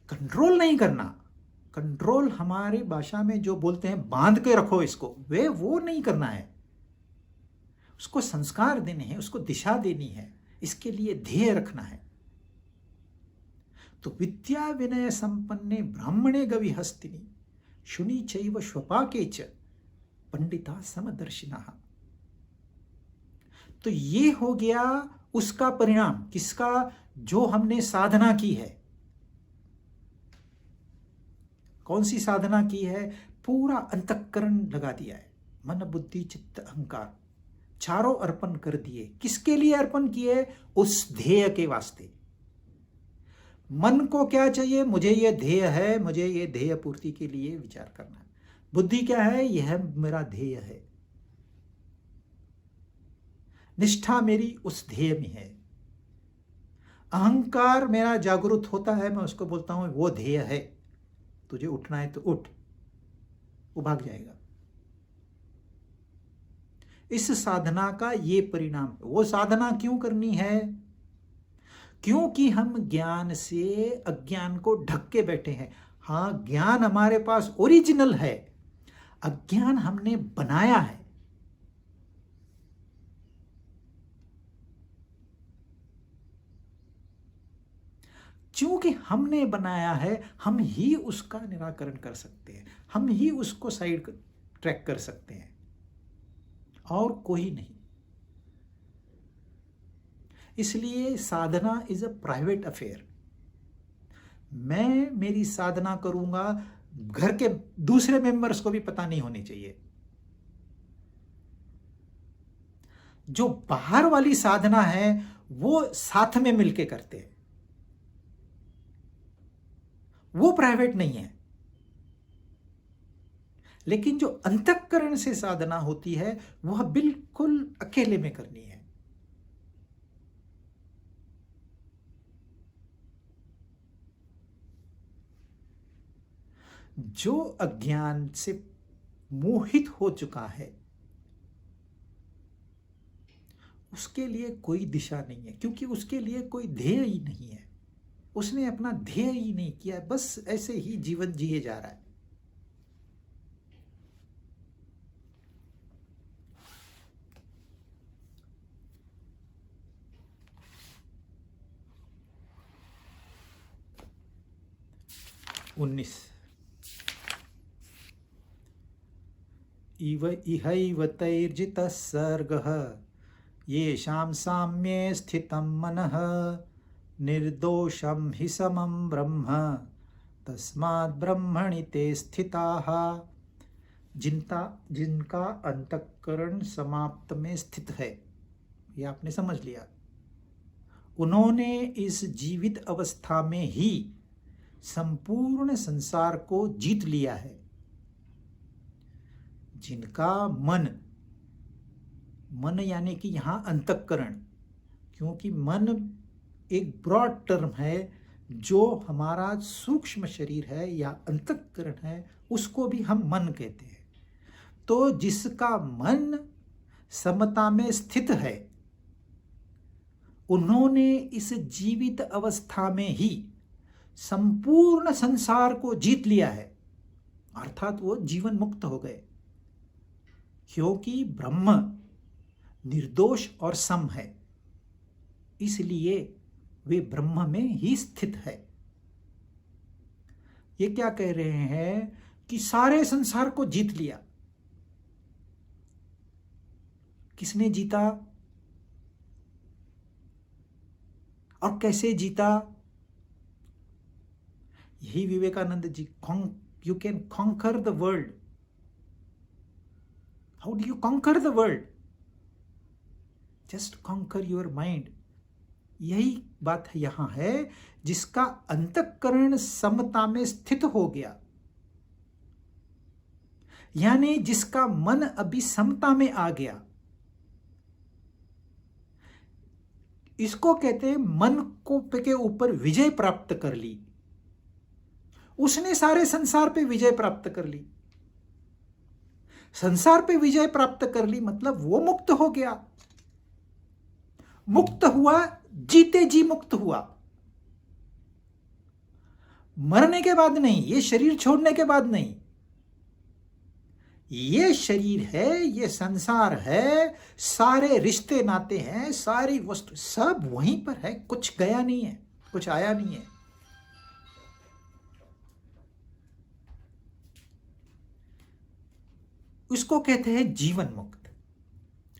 कंट्रोल नहीं करना, कंट्रोल हमारी भाषा में जो बोलते हैं बांध के रखो इसको, वे वो नहीं करना है। उसको संस्कार देने हैं, उसको दिशा देनी है, इसके लिए ध्येय रखना है। तो विद्या विनय संपन्ने ब्राह्मणे गवि हस्तिनी शुनि चैव श्वपाके च पंडिता समदर्शिनः। तो ये हो गया उसका परिणाम, किसका? जो हमने साधना की है। कौन सी साधना की है? पूरा अंतःकरण लगा दिया है, मन बुद्धि चित्त अहंकार चारों अर्पण कर दिए। किसके लिए अर्पण किए? उस ध्येय के वास्ते। मन को क्या चाहिए? मुझे ये ध्येय है, मुझे ये ध्येय पूर्ति के लिए विचार करना है। बुद्धि क्या है? यह मेरा ध्येय है, निष्ठा मेरी उस ध्येय में है। अहंकार मेरा जागृत होता है, मैं उसको बोलता हूं वो ध्येय है, तुझे उठना है तो उठ, वो भाग जाएगा। इस साधना का ये परिणाम। वो साधना क्यों करनी है? क्योंकि हम ज्ञान से अज्ञान को ढक के बैठे हैं। हाँ, ज्ञान हमारे पास ओरिजिनल है, अज्ञान हमने बनाया है। क्योंकि हमने बनाया है, हम ही उसका निराकरण कर सकते हैं, हम ही उसको साइड ट्रैक कर सकते हैं, और कोई नहीं। इसलिए साधना इज अ प्राइवेट अफेयर। मैं मेरी साधना करूंगा, घर के दूसरे मेंबर्स को भी पता नहीं होनी चाहिए। जो बाहर वाली साधना है वो साथ में मिलके करते हैं, वो प्राइवेट नहीं है। लेकिन जो अंतःकरण से साधना होती है वह बिल्कुल अकेले में करनी है। जो अज्ञान से मोहित हो चुका है उसके लिए कोई दिशा नहीं है, क्योंकि उसके लिए कोई ध्येय ही नहीं है। उसने अपना ध्येय ही नहीं किया, बस ऐसे ही जीवन जिए जा रहा है। उन्नीस इव इहैव तैर्जितः सर्गः येषां साम्ये स्थितं मनः निर्दोषं हि समं ब्रह्म तस्मात् ब्रह्मणि ते स्थिताः। जिनका अंतःकरण समाप्त में स्थित है, ये आपने समझ लिया। उन्होंने इस जीवित अवस्था में ही संपूर्ण संसार को जीत लिया है। जिनका मन यानी कि यहां अंतःकरण, क्योंकि मन एक ब्रॉड टर्म है, जो हमारा सूक्ष्म शरीर है या अंतःकरण है उसको भी हम मन कहते हैं। तो जिसका मन समता में स्थित है, उन्होंने इस जीवित अवस्था में ही संपूर्ण संसार को जीत लिया है, अर्थात वो जीवन मुक्त हो गए। क्योंकि ब्रह्म निर्दोष और सम है, इसलिए वे ब्रह्म में ही स्थित है। ये क्या कह रहे हैं कि सारे संसार को जीत लिया। किसने जीता और कैसे जीता? यही Vivekananda ji, you can conquer the world. How do you conquer the world? Just conquer your mind. यही बात यहां है, जिसका अंतःकरण समता में स्थित हो गया, यानी जिसका मन अभी समता में आ गया, इसको कहते हैं मन को के ऊपर विजय प्राप्त कर ली। उसने सारे संसार पे विजय प्राप्त कर ली। संसार पे विजय प्राप्त कर ली मतलब वो मुक्त हो गया। मुक्त हुआ, जीते जी मुक्त हुआ। मरने के बाद नहीं, ये शरीर छोड़ने के बाद नहीं। ये शरीर है, ये संसार है, सारे रिश्ते नाते हैं, सारी वस्तु सब वहीं पर है, कुछ गया नहीं है, कुछ आया नहीं है। उसको कहते हैं जीवन मुक्त।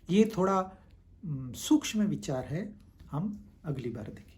ये थोड़ा सूक्ष्म विचार है, हम अगली बार देखेंगे।